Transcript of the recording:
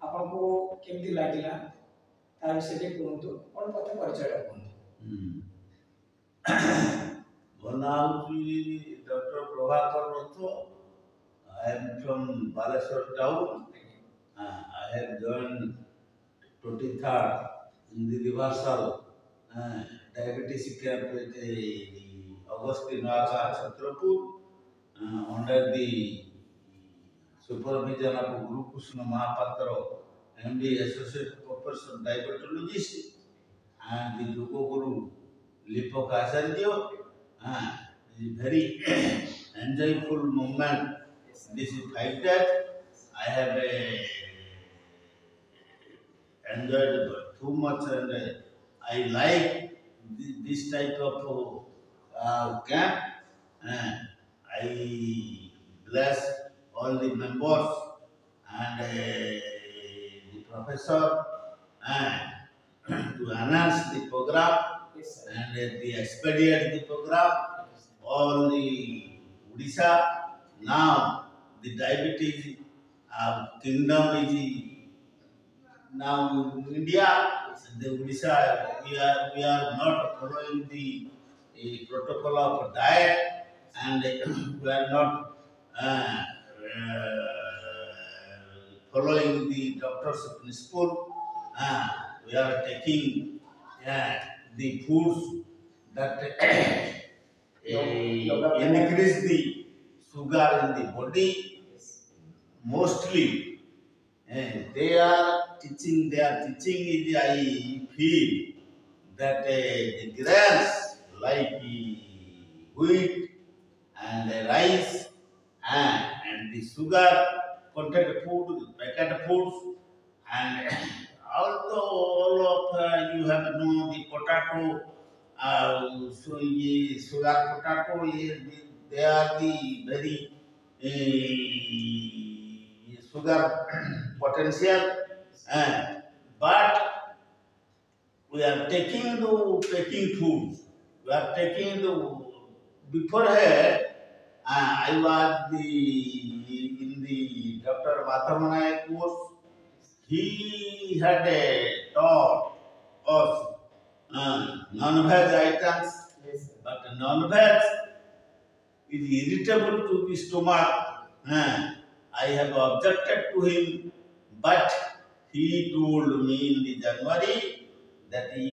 ଆପଣଙ୍କୁ କେମିତି ଲାଗିଲା ତା ବିଷୟରେ କୁହନ୍ତୁ କ'ଣ ପ୍ରଥମେ ପରିଚୟଟା କୁହନ୍ତୁ। ମୋ ନାଁ ହେଉଛି ଡକ୍ଟର ପ୍ରଭାକର ରଥ। I am from Baleshwar town. I have joined 23rd in the reversal diabetes camp at Augustine Naga Chhatrapur under the supervision of Guru Krishna Mahapatra, MD Associate Professor Diabetologist, and the Yoga Guru Lipak Acharya. It is very enjoyable moment. This is 5 days. I have enjoyed too much, and I like this type of camp. I bless all the members and the professor to enhance the program and the expedite the program. All the Odisha now the diabetes kingdom is now in India. The Odisha we are not following the protocol of diet, and we are not following the doctor's principle. We are taking the foods that increase the sugar in the body. Mostly they are teaching is, I feel that the grains like wheat and rice and the sugar content food, packet foods, and although all of you have known the potato, so sugar potato, they are the very sugar potential, but we are taking the packing foods. We are taking the beforehand. I was in the Dr. Mathamanaya course. He had taught us non-veg items, but non-veg is irritable to the stomach. I have objected to him, but he told me in the January that he